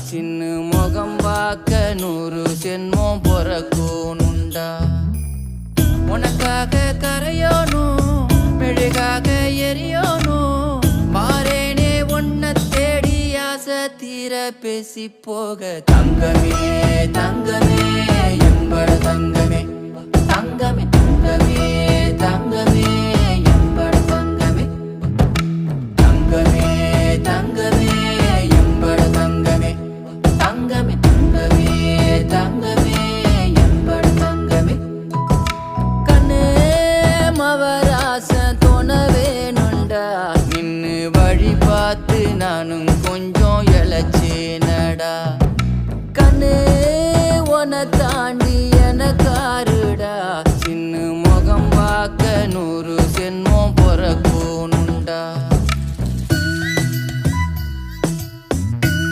சின்ன முகம் பார்க்க 100 ஜென்மம் பொறக்கணுண்டா. உனக்காக கரையோனும் மெழுகாக எரியோனும் மாறேனே உன்னை தேடி ஆசை தீர பேசி போக. தங்கமே தங்கமே எம்பட தங்கமே தங்கமே தங்கமே தங்கமே எம்பட தங்கமே தங்கமே தங்கமே எம்பட தங்கமே தங்கமே தங்கமே தங்கமே எம்பட தங்கமே. கண்ணே மவராச தோணவேனுண்டா. நின்னு வழி பார்த்து நானும் கொஞ்சம் இழைச்சேனடா.